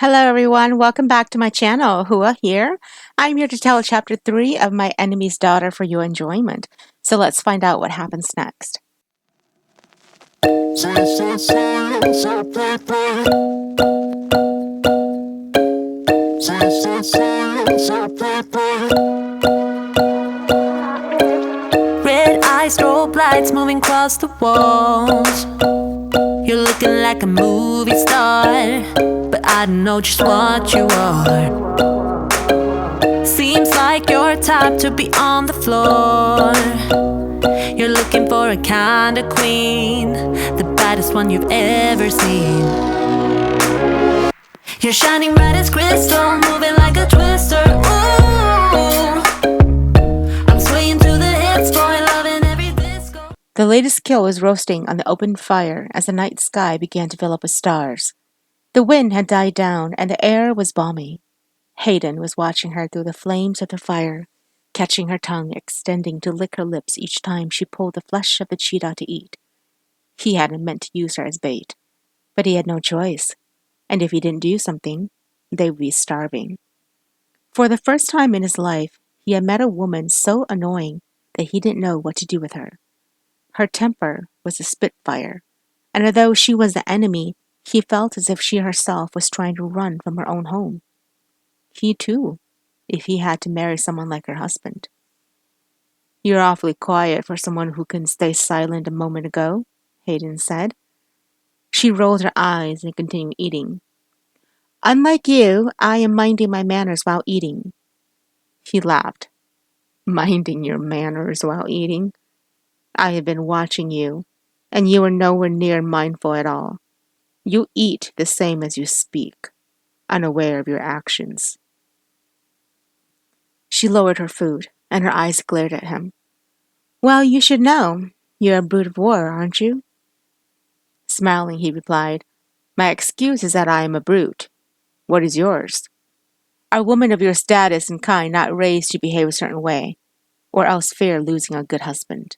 Hello everyone, welcome back to my channel. Hua here. I'm here to tell chapter 3 of My Enemy's Daughter for your enjoyment. So let's find out what happens next. Red eyes, strobe lights moving across the walls. You're looking like a movie star, but I don't know just what you are. Seems like you're type to be on the floor. You're looking for a kind of queen, the baddest one you've ever seen. You're shining bright as crystal, moving like a twister. Ooh, I'm swaying to the hits, boy, loving every disco. The latest kill was roasting on the open fire as the night sky began to fill up with stars. The wind had died down and the air was balmy. Hayden was watching her through the flames of the fire, catching her tongue extending to lick her lips each time she pulled the flesh of the cheetah to eat. He hadn't meant to use her as bait, but he had no choice, and if he didn't do something, they would be starving. For the first time in his life, he had met a woman so annoying that he didn't know what to do with her. Her temper was a spitfire, and although she was the enemy, he felt as if she herself was trying to run from her own home. He too, if he had to marry someone like her husband. "You're awfully quiet for someone who couldn't stay silent a moment ago," Hayden said. She rolled her eyes and continued eating. "Unlike you, I am minding my manners while eating." He laughed. "Minding your manners while eating? I have been watching you, and you are nowhere near mindful at all. You eat the same as you speak, unaware of your actions." She lowered her food, and her eyes glared at him. "Well, you should know. You're a brute of war, aren't you?" Smiling, he replied, "My excuse is that I am a brute. What is yours? Are women of your status and kind not raised to behave a certain way, or else fear losing a good husband?"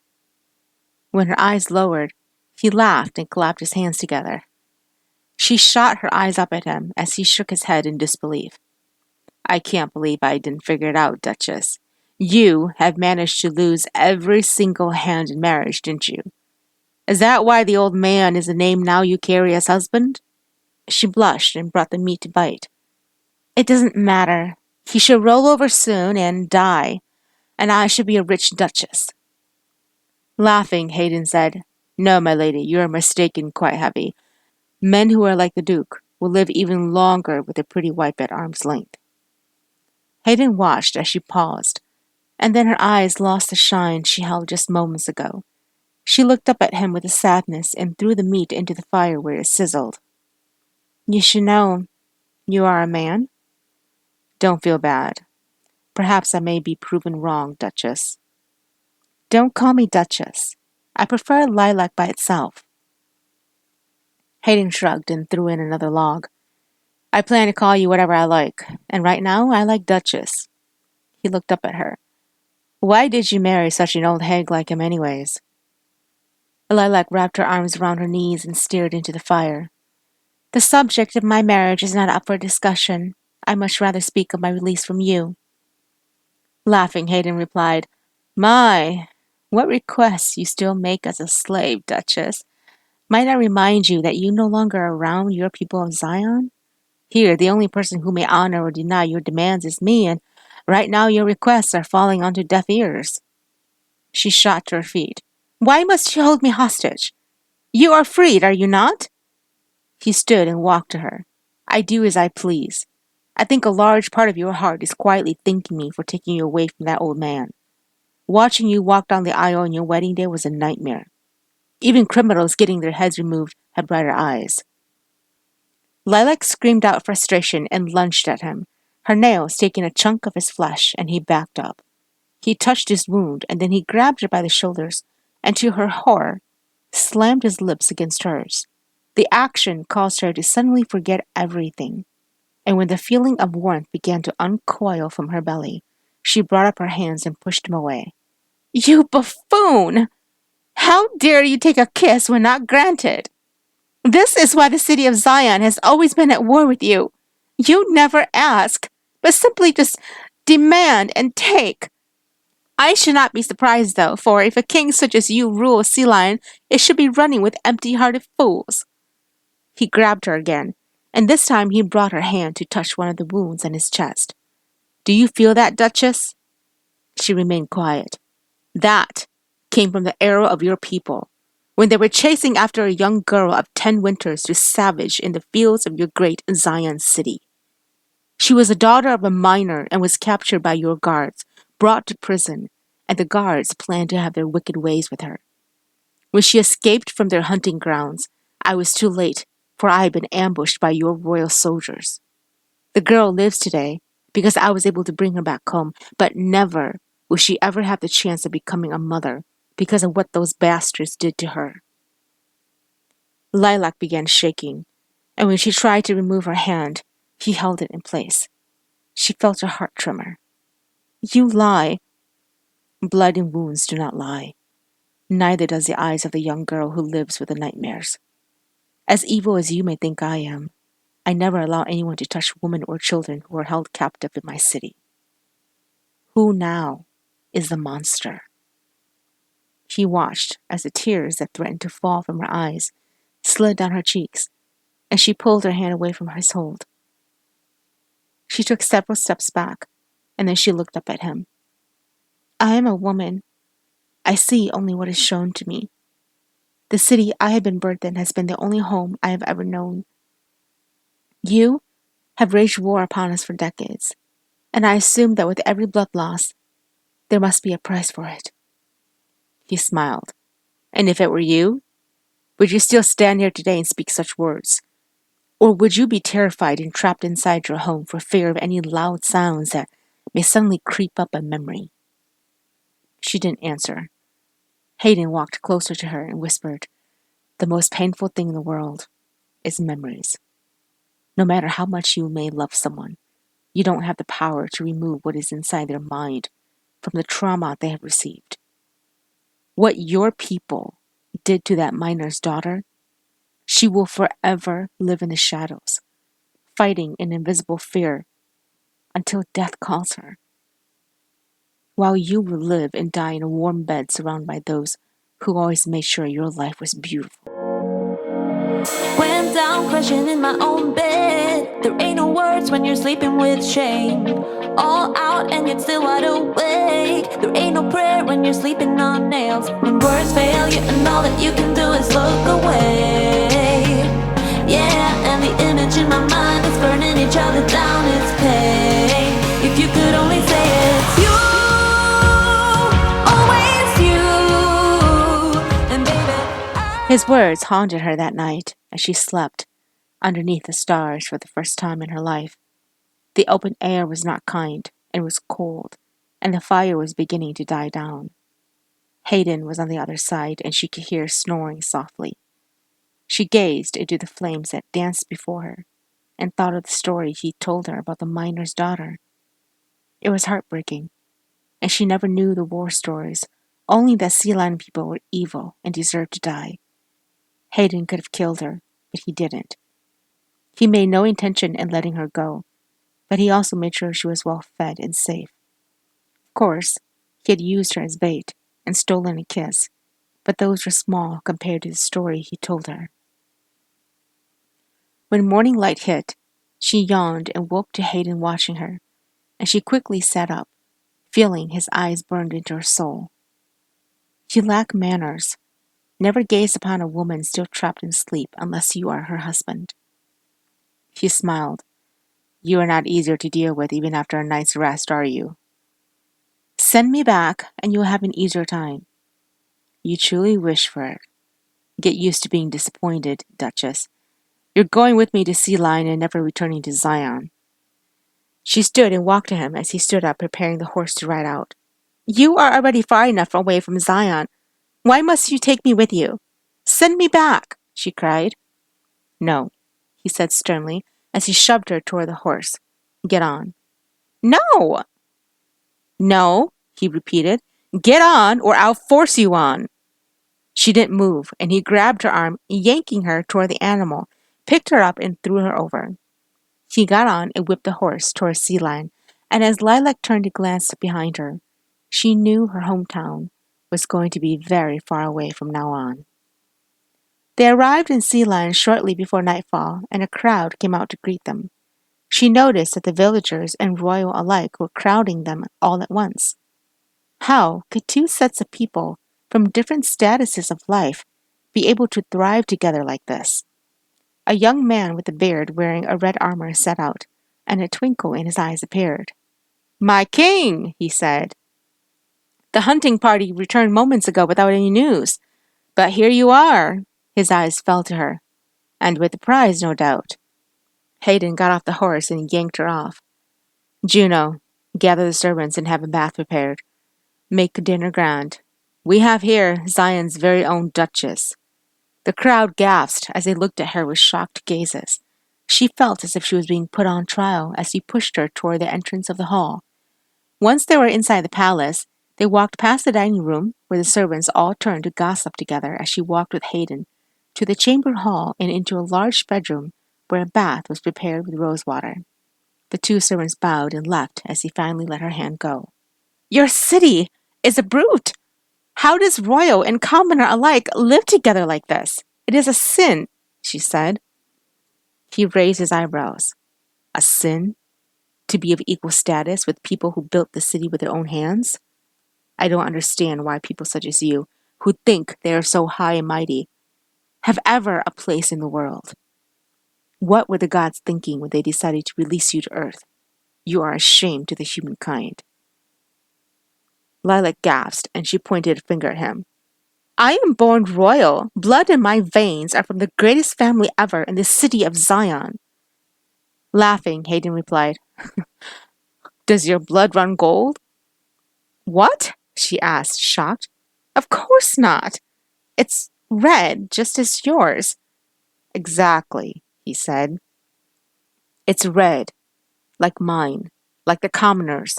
When her eyes lowered, he laughed and clapped his hands together. She shot her eyes up at him as he shook his head in disbelief. "I can't believe I didn't figure it out, Duchess. You have managed to lose every single hand in marriage, didn't you? Is that why the old man is the name now you carry as husband?" She blushed and brought the meat to bite. "It doesn't matter. He should roll over soon and die, and I should be a rich duchess." Laughing, Hayden said, "No, my lady, you are mistaken quite heavy. Men who are like the Duke will live even longer with a pretty wife at arm's length." Hayden watched as she paused, and then her eyes lost the shine she held just moments ago. She looked up at him with a sadness and threw the meat into the fire where it sizzled. "You should know you are a man." "Don't feel bad. Perhaps I may be proven wrong, Duchess." "Don't call me Duchess. I prefer Lilac by itself." Hayden shrugged and threw in another log. "I plan to call you whatever I like, and right now I like Duchess." He looked up at her. "Why did you marry such an old hag like him anyways?" Lilac wrapped her arms around her knees and stared into the fire. "The subject of my marriage is not up for discussion. I much rather speak of my release from you." Laughing, Hayden replied, "My, what requests you still make as a slave, Duchess. Might I remind you that you no longer are around your people of Zion? Here, the only person who may honor or deny your demands is me, and right now your requests are falling onto deaf ears." She shot to her feet. "Why must you hold me hostage? You are freed, are you not?" He stood and walked to her. "I do as I please. I think a large part of your heart is quietly thanking me for taking you away from that old man. Watching you walk down the aisle on your wedding day was a nightmare. Even criminals getting their heads removed had brighter eyes." Lilac screamed out frustration and lunged at him, her nails taking a chunk of his flesh, and he backed up. He touched his wound, and then he grabbed her by the shoulders, and to her horror, slammed his lips against hers. The action caused her to suddenly forget everything, and when the feeling of warmth began to uncoil from her belly, she brought up her hands and pushed him away. "You buffoon! How dare you take a kiss when not granted? This is why the city of Zion has always been at war with you. You never ask, but simply just demand and take. I should not be surprised, though, for if a king such as you rules Silion, it should be running with empty-hearted fools. He grabbed her again, and this time he brought her hand to touch one of the wounds on his chest. Do you feel that, Duchess? She remained quiet. That came from the arrow of your people, when they were chasing after a young girl of 10 winters to savage in the fields of your great Zion city. She was a daughter of a miner and was captured by your guards, brought to prison, and the guards planned to have their wicked ways with her. When she escaped from their hunting grounds, I was too late, for I had been ambushed by your royal soldiers. The girl lives today because I was able to bring her back home, but never will she ever have the chance of becoming a mother because of what those bastards did to her. Lilac began shaking, and when she tried to remove her hand, he held it in place. She felt her heart tremor. You lie. Blood and wounds do not lie. Neither does the eyes of the young girl who lives with the nightmares. As evil as you may think I am, I never allow anyone to touch women or children who are held captive in my city. Who now is the monster? He watched as the tears that threatened to fall from her eyes slid down her cheeks, and she pulled her hand away from his hold. She took several steps back, and then she looked up at him. I am a woman. I see only what is shown to me. The city I have been birthed in has been the only home I have ever known. You have waged war upon us for decades, and I assume that with every blood loss, there must be a price for it. He smiled. And if it were you, would you still stand here today and speak such words? Or would you be terrified and trapped inside your home for fear of any loud sounds that may suddenly creep up a memory? She didn't answer. Hayden walked closer to her and whispered, The most painful thing in the world is memories. No matter how much you may love someone, you don't have the power to remove what is inside their mind from the trauma they have received. What your people did to that miner's daughter, she will forever live in the shadows, fighting an invisible fear until death calls her, while you will live and die in a warm bed surrounded by those who always made sure your life was beautiful. Went down crashing in my own bed. There ain't no words when you're sleeping with shame. All out and yet still wide awake. There ain't no prayer when you're sleeping on nails. When words fail you and all that you can do is look away. Yeah, and the image in my mind is burning each other down, it's pain. If you could only say it's you, always you. And baby, His words haunted her that night as she slept underneath the stars for the first time in her life. The open air was not kind and was cold, and the fire was beginning to die down. Hayden was on the other side, and she could hear snoring softly. She gazed into the flames that danced before her and thought of the story he told her about the miner's daughter. It was heartbreaking, and she never knew the war stories, only that Silion people were evil and deserved to die. Hayden could have killed her, but he didn't. He made no intention in letting her go, but he also made sure she was well fed and safe. Of course, he had used her as bait and stolen a kiss, but those were small compared to the story he told her. When morning light hit, she yawned and woke to Hayden watching her, and she quickly sat up, feeling his eyes burned into her soul. You lack manners. Never gaze upon a woman still trapped in sleep unless you are her husband. He smiled. You are not easier to deal with even after a night's rest, are you? Send me back, and you'll have an easier time. You truly wish for it. Get used to being disappointed, Duchess. You're going with me to Silion and never returning to Zion. She stood and walked to him as he stood up, preparing the horse to ride out. You are already far enough away from Zion. Why must you take me with you? Send me back, she cried. No, he said sternly as he shoved her toward the horse. Get on. No! No, he repeated. Get on, or I'll force you on. She didn't move, and he grabbed her arm, yanking her toward the animal, picked her up, and threw her over. He got on and whipped the horse towards Silion, and as Lilac turned to glance behind her, she knew her hometown was going to be very far away from now on. They arrived in Silion shortly before nightfall, and a crowd came out to greet them. She noticed that the villagers and royal alike were crowding them all at once. How could two sets of people from different statuses of life be able to thrive together like this? A young man with a beard wearing a red armor set out, and a twinkle in his eyes appeared. "My king," he said. "The hunting party returned moments ago without any news, but here you are." His eyes fell to her. "And with the prize, no doubt." Hayden got off the horse and yanked her off. "Juno, gather the servants and have a bath prepared. Make dinner grand. We have here Zion's very own Duchess." The crowd gasped as they looked at her with shocked gazes. She felt as if she was being put on trial as he pushed her toward the entrance of the hall. Once they were inside the palace, they walked past the dining room, where the servants all turned to gossip together as she walked with Hayden, to the chamber hall and into a large bedroom where a bath was prepared with rose water. The two servants bowed and left as he finally let her hand go. "Your city is a brute! How does royal and commoner alike live together like this? It is a sin," she said. He raised his eyebrows. "A sin? To be of equal status with people who built the city with their own hands? I don't understand why people such as you, who think they are so high and mighty, have ever a place in the world. What were the gods thinking when they decided to release you to earth? You are a shame to the humankind." Lilac gasped, and she pointed a finger at him. "I am born royal. Blood in my veins are from the greatest family ever in the city of Zion." Laughing, Hayden replied, "Does your blood run gold?" "What?" she asked, shocked. "Of course not. It's red, just as yours." "Exactly," he said. "It's red, like mine, like the commoners.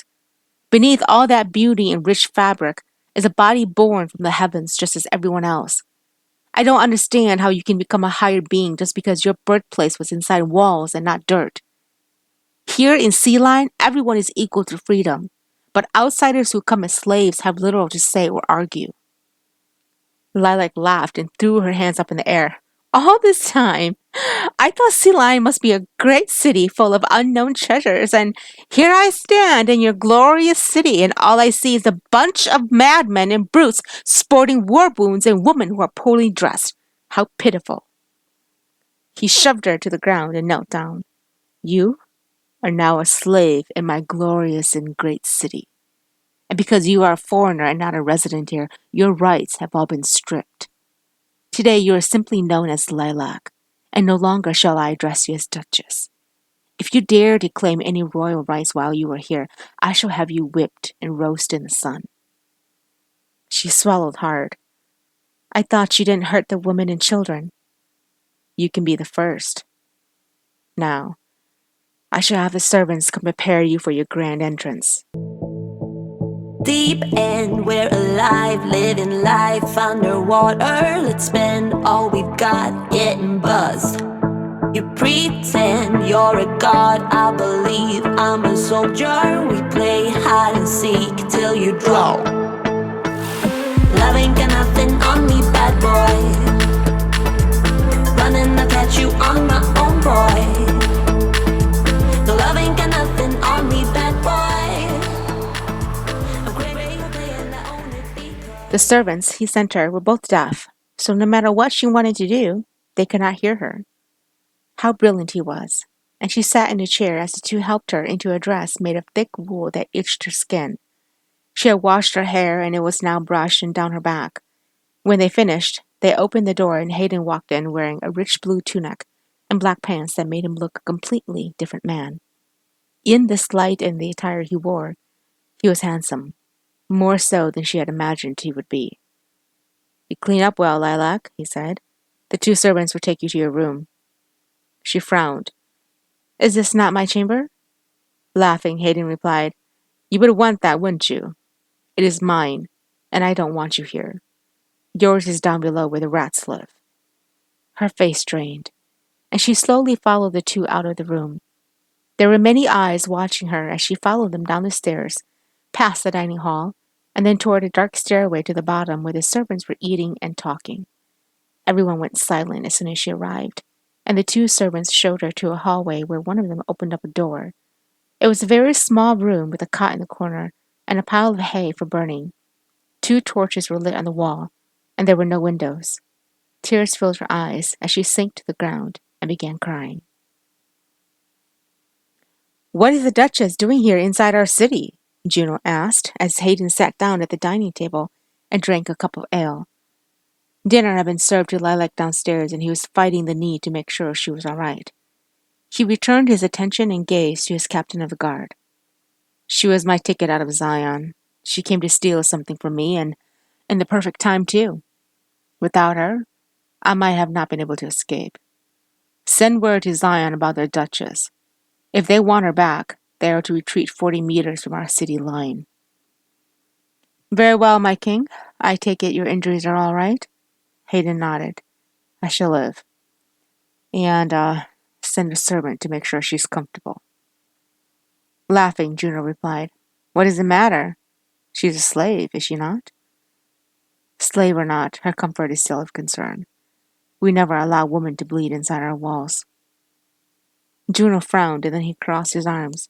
Beneath all that beauty and rich fabric is a body born from the heavens just as everyone else. I don't understand how you can become a higher being just because your birthplace was inside walls and not dirt. Here in Silion, everyone is equal to freedom, but outsiders who come as slaves have little to say or argue." Lilac laughed and threw her hands up in the air. "All this time, I thought Silion must be a great city full of unknown treasures, and here I stand in your glorious city, and all I see is a bunch of madmen and brutes sporting war wounds and women who are poorly dressed. How pitiful." He shoved her to the ground and knelt down. "You are now a slave in my glorious and great city. And because you are a foreigner and not a resident here, your rights have all been stripped. Today you are simply known as Lilac, and no longer shall I address you as Duchess. If you dare to claim any royal rights while you are here, I shall have you whipped and roasted in the sun." She swallowed hard. "I thought you didn't hurt the women and children." "You can be the first. Now, I shall have the servants come prepare you for your grand entrance." Deep end, we're alive, living life underwater. Let's spend all we've got getting buzzed. You pretend you're a god, I believe I'm a soldier. We play hide and seek till you draw. Love ain't got nothing on me, bad boy. Running, I'll catch you on my own, boy. No, love ain't got nothing on me, bad boy. The servants he sent her were both deaf, so no matter what she wanted to do, they could not hear her. How brilliant he was, and she sat in a chair as the two helped her into a dress made of thick wool that itched her skin. She had washed her hair, and it was now brushed and down her back. When they finished, they opened the door, and Hayden walked in wearing a rich blue tunic and black pants that made him look a completely different man. In this light and the attire he wore, he was handsome, more so than she had imagined he would be. "You clean up well, Lilac," he said. "The two servants will take you to your room." She frowned. "Is this not my chamber?" Laughing, Hayden replied, "You would want that, wouldn't you? It is mine, and I don't want you here. Yours is down below where the rats live." Her face strained, and she slowly followed the two out of the room. There were many eyes watching her as she followed them down the stairs, past the dining hall, and then toward a dark stairway to the bottom where the servants were eating and talking. Everyone went silent as soon as she arrived, and the two servants showed her to a hallway where one of them opened up a door. It was a very small room with a cot in the corner and a pile of hay for burning. Two torches were lit on the wall, and there were no windows. Tears filled her eyes as she sank to the ground and began crying. "What is the Duchess doing here inside our city?" Juno asked as Hayden sat down at the dining table and drank a cup of ale. Dinner had been served to Lilac downstairs, and he was fighting the need to make sure she was all right. He returned his attention and gaze to his captain of the guard. "She was my ticket out of Zion. She came to steal something from me, and in the perfect time, too. Without her, I might have not been able to escape. Send word to Zion about their Duchess. If they want her back, they are to retreat 40 meters from our city line." "Very well, my king. I take it your injuries are all right?" Hayden nodded. "I shall live. And, send a servant to make sure she's comfortable." Laughing, Juno replied, "What is the matter? She's a slave, is she not?" "Slave or not, her comfort is still of concern. We never allow women to bleed inside our walls." Juno frowned, and then he crossed his arms.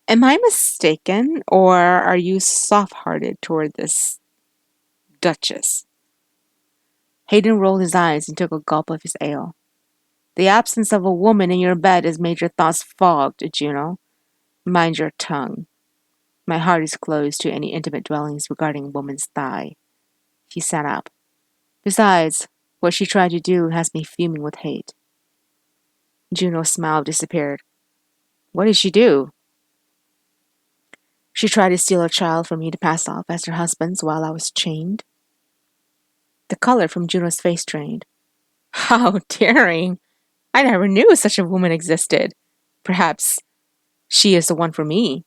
"Am I mistaken, or are you soft-hearted toward this Duchess?" Hayden rolled his eyes and took a gulp of his ale. "The absence of a woman in your bed has made your thoughts fogged, Juno. Mind your tongue. My heart is closed to any intimate dwellings regarding a woman's thigh." He sat up. "Besides, what she tried to do has me fuming with hate." Juno's smile disappeared. "What did she do?" "She tried to steal a child from me to pass off as her husband's while I was chained." The color from Juno's face drained. "How daring! I never knew such a woman existed. Perhaps she is the one for me."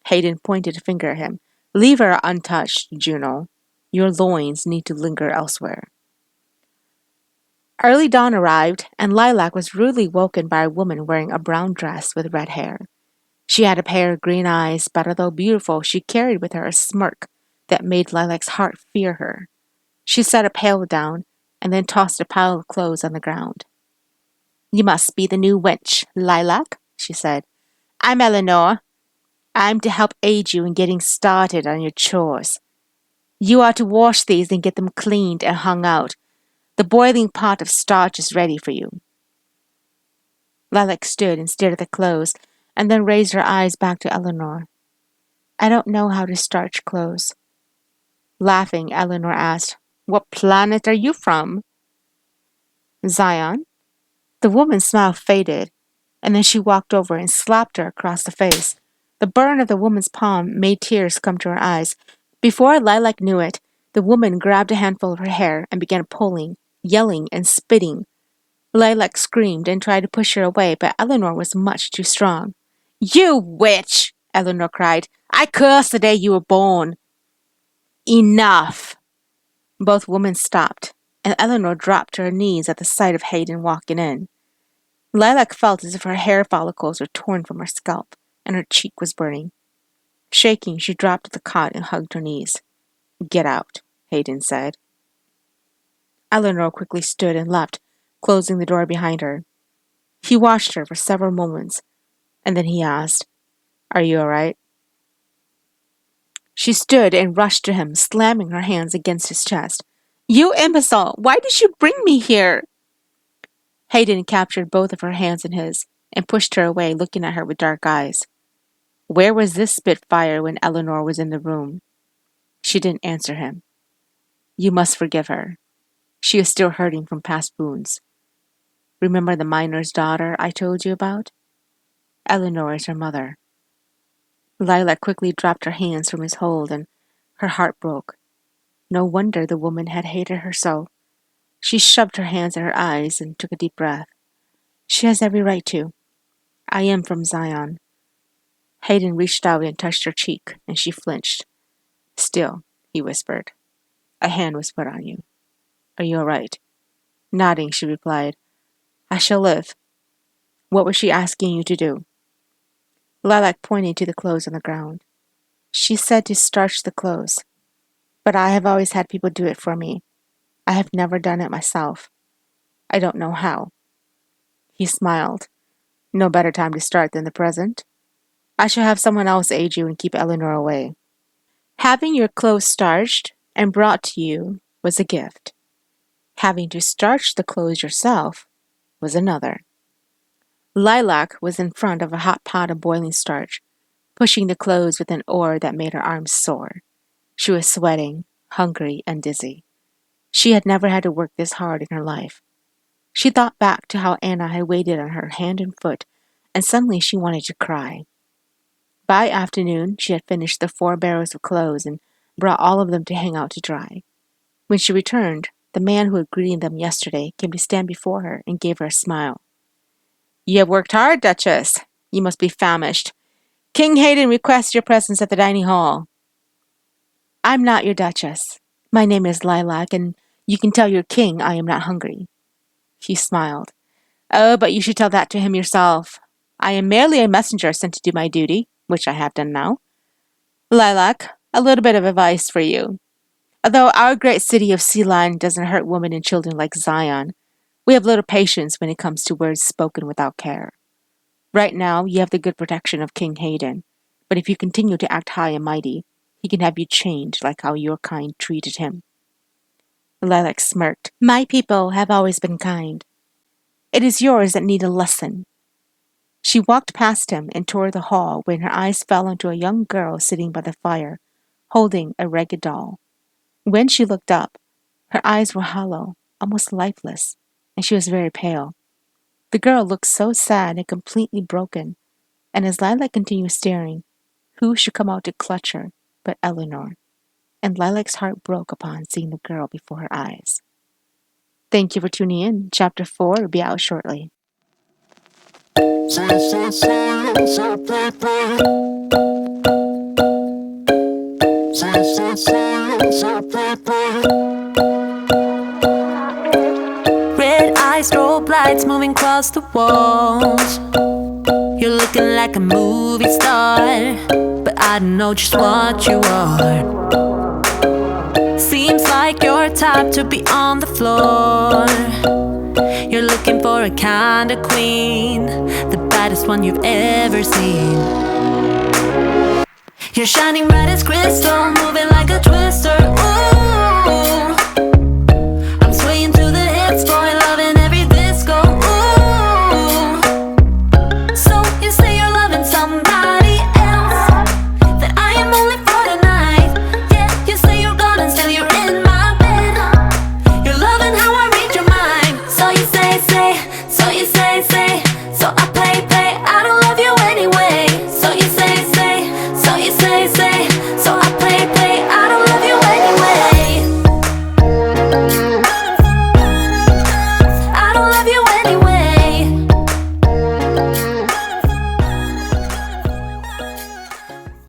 Hayden pointed a finger at him. "Leave her untouched, Juno. Your loins need to linger elsewhere." Early dawn arrived, and Lilac was rudely woken by a woman wearing a brown dress with red hair. She had a pair of green eyes, but although beautiful, she carried with her a smirk that made Lilac's heart fear her. She set a pail down, and then tossed a pile of clothes on the ground. "You must be the new wench, Lilac," she said. "I'm Eleanor. I'm to help aid you in getting started on your chores. You are to wash these and get them cleaned and hung out. The boiling pot of starch is ready for you." Lilac stood and stared at the clothes, and then raised her eyes back to Eleanor. "I don't know how to starch clothes." Laughing, Eleanor asked, "What planet are you from?" "Zion." The woman's smile faded, and then she walked over and slapped her across the face. The burn of the woman's palm made tears come to her eyes. Before Lilac knew it, the woman grabbed a handful of her hair and began pulling, yelling, and spitting. Lilac screamed and tried to push her away, but Eleanor was much too strong. "You witch!" Eleanor cried. "I curse the day you were born." "Enough!" Both women stopped, and Eleanor dropped to her knees at the sight of Hayden walking in. Lilac felt as if her hair follicles were torn from her scalp, and her cheek was burning. Shaking, she dropped to the cot and hugged her knees. "Get out," Hayden said. Eleanor quickly stood and left, closing the door behind her. He watched her for several moments, and then he asked, "Are you all right?" She stood and rushed to him, slamming her hands against his chest. "You imbecile! Why did you bring me here?" Hayden captured both of her hands in his and pushed her away, looking at her with dark eyes. Where was this spitfire when Eleanor was in the room? She didn't answer him. "You must forgive her. She is still hurting from past wounds. Remember the miner's daughter I told you about? Eleanor is her mother." Lilac quickly dropped her hands from his hold, and her heart broke. No wonder the woman had hated her so. She shoved her hands at her eyes and took a deep breath. "She has every right to. I am from Zion." Hayden reached out and touched her cheek, and she flinched. "Still," he whispered, "a hand was put on you. Are you all right?" Nodding, she replied, "I shall live." "What was she asking you to do?" Lilac pointed to the clothes on the ground. She said to starch the clothes, but I have always had people do it for me. I have never done it myself. I don't know how. He smiled. No better time to start than the present. I shall have someone else aid you and keep Eleanor away. Having your clothes starched and brought to you was a gift. Having to starch the clothes yourself was another. Lilac was in front of a hot pot of boiling starch, pushing the clothes with an oar that made her arms sore. She was sweating, hungry, and dizzy. She had never had to work this hard in her life. She thought back to how Anna had waited on her hand and foot, and suddenly she wanted to cry. By afternoon, she had finished the 4 barrels of clothes and brought all of them to hang out to dry. When she returned, the man who had greeted them yesterday came to stand before her and gave her a smile. "You have worked hard, Duchess. You must be famished. King Hayden requests your presence at the dining hall." "I'm not your Duchess. My name is Lilac, and you can tell your king I am not hungry." He smiled. "Oh, but you should tell that to him yourself. I am merely a messenger sent to do my duty, which I have done now. Lilac, a little bit of advice for you. Although our great city of Silion doesn't hurt women and children like Zion, we have little patience when it comes to words spoken without care. Right now, you have the good protection of King Hayden, but if you continue to act high and mighty, he can have you chained like how your kind treated him." Lilac smirked. "My people have always been kind. It is yours that need a lesson." She walked past him and toward the hall when her eyes fell onto a young girl sitting by the fire, holding a ragged doll. When she looked up, her eyes were hollow, almost lifeless, and she was very pale. The girl looked so sad and completely broken, and as Lilac continued staring, who should come out to clutch her but Eleanor? And Lilac's heart broke upon seeing the girl before her eyes. Thank you for tuning in. Chapter 4 will be out shortly. Red eyes, strobe lights moving across the walls. You're looking like a movie star, but I don't know just what you are. Seems like your type to be on the floor. You're looking for a kind of queen, the baddest one you've ever seen. You're shining bright as crystal, moving